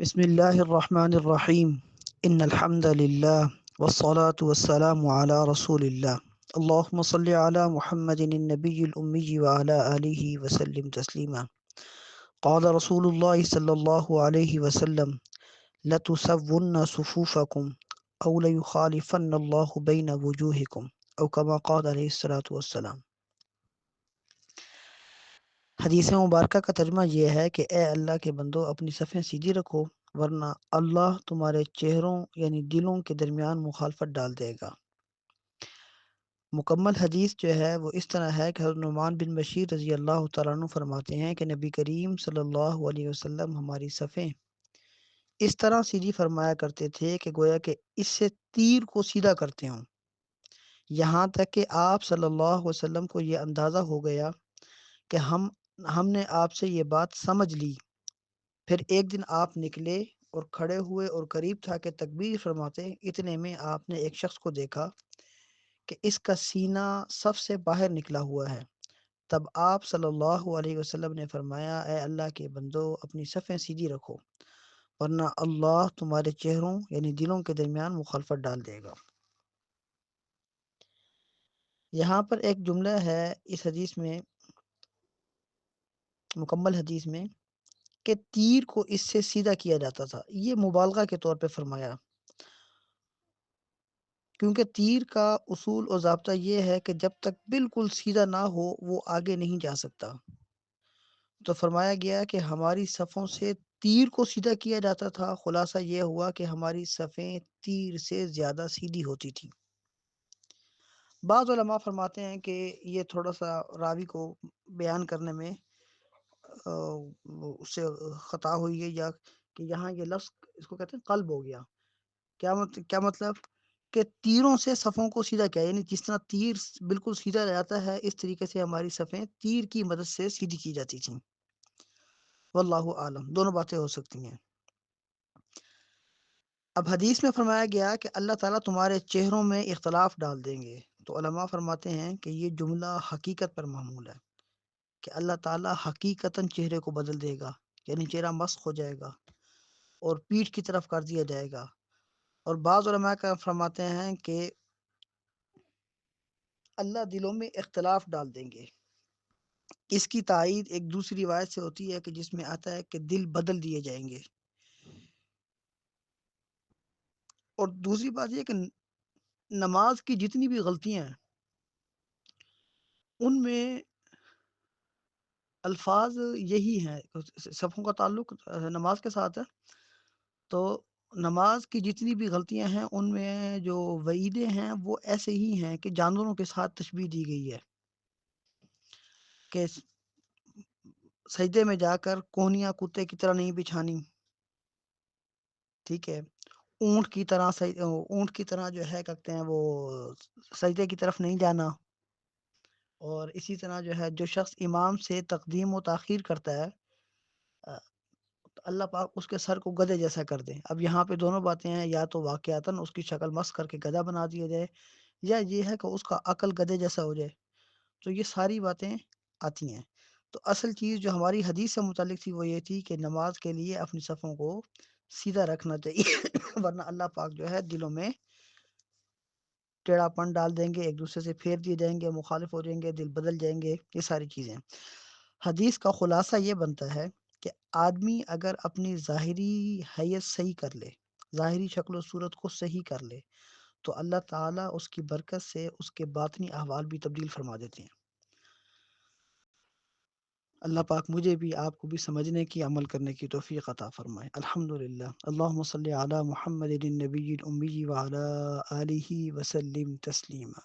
بسم الله الرحمن الرحيم إن الحمد لله والصلاة والسلام على رسول الله اللهم صل على محمد النبي الأمي وعلى آله وسلم تسليما قال رسول الله صلى الله عليه وسلم لتسون صفوفكم أو ليخالفن الله بين وجوهكم أو كما قال عليه الصلاة والسلام۔ حدیث مبارکہ کا ترجمہ یہ ہے کہ اے اللہ کے بندو اپنی صفیں سیدھی رکھو ورنہ اللہ تمہارے چہروں یعنی دلوں کے درمیان مخالفت ڈال دے گا۔ مکمل حدیث جو ہے وہ اس طرح ہے کہ حضرت نعمان بن بشیر رضی اللہ تعالیٰ عنہ فرماتے ہیں کہ نبی کریم صلی اللہ علیہ وسلم ہماری صفیں اس طرح سیدھی فرمایا کرتے تھے کہ گویا کہ اس سے تیر کو سیدھا کرتے ہوں، یہاں تک کہ آپ صلی اللہ علیہ وسلم کو یہ اندازہ ہو گیا کہ ہم نے آپ سے یہ بات سمجھ لی۔ پھر ایک دن آپ نکلے اور کھڑے ہوئے اور قریب تھا کہ تکبیر فرماتے، اتنے میں آپ نے ایک شخص کو دیکھا کہ اس کا سینہ صف سے باہر نکلا ہوا ہے۔ تب آپ صلی اللہ علیہ وسلم نے فرمایا اے اللہ کے بندو اپنی صفیں سیدھی رکھو ورنہ اللہ تمہارے چہروں یعنی دلوں کے درمیان مخالفت ڈال دے گا۔ یہاں پر ایک جملہ ہے اس حدیث میں، مکمل حدیث میں، کہ تیر کو اس سے سیدھا کیا جاتا تھا، یہ مبالغہ کے طور پہ فرمایا، کیونکہ تیر کا اصول اور ضابطہ یہ ہے کہ جب تک بالکل سیدھا نہ ہو وہ آگے نہیں جا سکتا۔ تو فرمایا گیا کہ ہماری صفوں سے تیر کو سیدھا کیا جاتا تھا، خلاصہ یہ ہوا کہ ہماری صفیں تیر سے زیادہ سیدھی ہوتی تھی۔ بعض علماء فرماتے ہیں کہ یہ تھوڑا سا راوی کو بیان کرنے میں اس سے خطا ہوئی ہے، یا کہ یہاں یہ لفظ اس کو کہتے ہیں قلب ہو گیا۔ کیا مطلب کہ تیروں سے صفوں کو سیدھا کیا، یعنی جس طرح تیر بالکل سیدھا جاتا ہے اس طریقے سے ہماری صفیں تیر کی مدد سے سیدھی کی جاتی تھیں۔ واللہ عالم، دونوں باتیں ہو سکتی ہیں۔ اب حدیث میں فرمایا گیا کہ اللہ تعالیٰ تمہارے چہروں میں اختلاف ڈال دیں گے، تو علماء فرماتے ہیں کہ یہ جملہ حقیقت پر محمول ہے کہ اللہ تعالیٰ حقیقتاً چہرے کو بدل دے گا، یعنی چہرہ مسخ ہو جائے گا اور پیٹھ کی طرف کر دیا جائے گا۔ اور بعض علماء کا فرماتے ہیں کہ اللہ دلوں میں اختلاف ڈال دیں گے۔ اس کی تائید ایک دوسری روایت سے ہوتی ہے کہ جس میں آتا ہے کہ دل بدل دیے جائیں گے۔ اور دوسری بات یہ کہ نماز کی جتنی بھی غلطیاں ہیں ان میں الفاظ یہی ہیں، صفوں کا تعلق نماز کے ساتھ ہے، تو نماز کی جتنی بھی غلطیاں ہیں ان میں جو وعیدیں ہیں وہ ایسے ہی ہیں کہ جانوروں کے ساتھ تشبیہ دی گئی ہے کہ سجدے میں جا کر کوہنیاں کتے کی طرح نہیں بچھانی، ٹھیک ہے، اونٹ کی طرح جو ہے کہتے ہیں وہ سجدے کی طرف نہیں جانا، اور اسی طرح جو ہے جو شخص امام سے تقدیم و تاخیر کرتا ہے تو اللہ پاک اس کے سر کو گدھے جیسا کر دے۔ اب یہاں پہ دونوں باتیں ہیں، یا تو واقعاتاً اس کی شکل مسخ کر کے گدھا بنا دیا جائے، یا یہ ہے کہ اس کا عقل گدھے جیسا ہو جائے، تو یہ ساری باتیں آتی ہیں۔ تو اصل چیز جو ہماری حدیث سے متعلق تھی وہ یہ تھی کہ نماز کے لیے اپنی صفوں کو سیدھا رکھنا چاہیے ورنہ اللہ پاک جو ہے دلوں میں ٹیڑھا پن ڈال دیں گے، ایک دوسرے سے پھیر دیے جائیں گے، مخالف ہو جائیں گے، دل بدل جائیں گے، یہ ساری چیزیں۔ حدیث کا خلاصہ یہ بنتا ہے کہ آدمی اگر اپنی ظاہری حیث صحیح کر لے، ظاہری شکل و صورت کو صحیح کر لے، تو اللہ تعالیٰ اس کی برکت سے اس کے باطنی احوال بھی تبدیل فرما دیتے ہیں۔ اللہ پاک مجھے بھی آپ کو بھی سمجھنے کی، عمل کرنے کی توفیق عطا فرمائے۔ الحمدللہ، اللہم صلی علی محمد النبی الامی وعلی آلہ وسلم تسلیما۔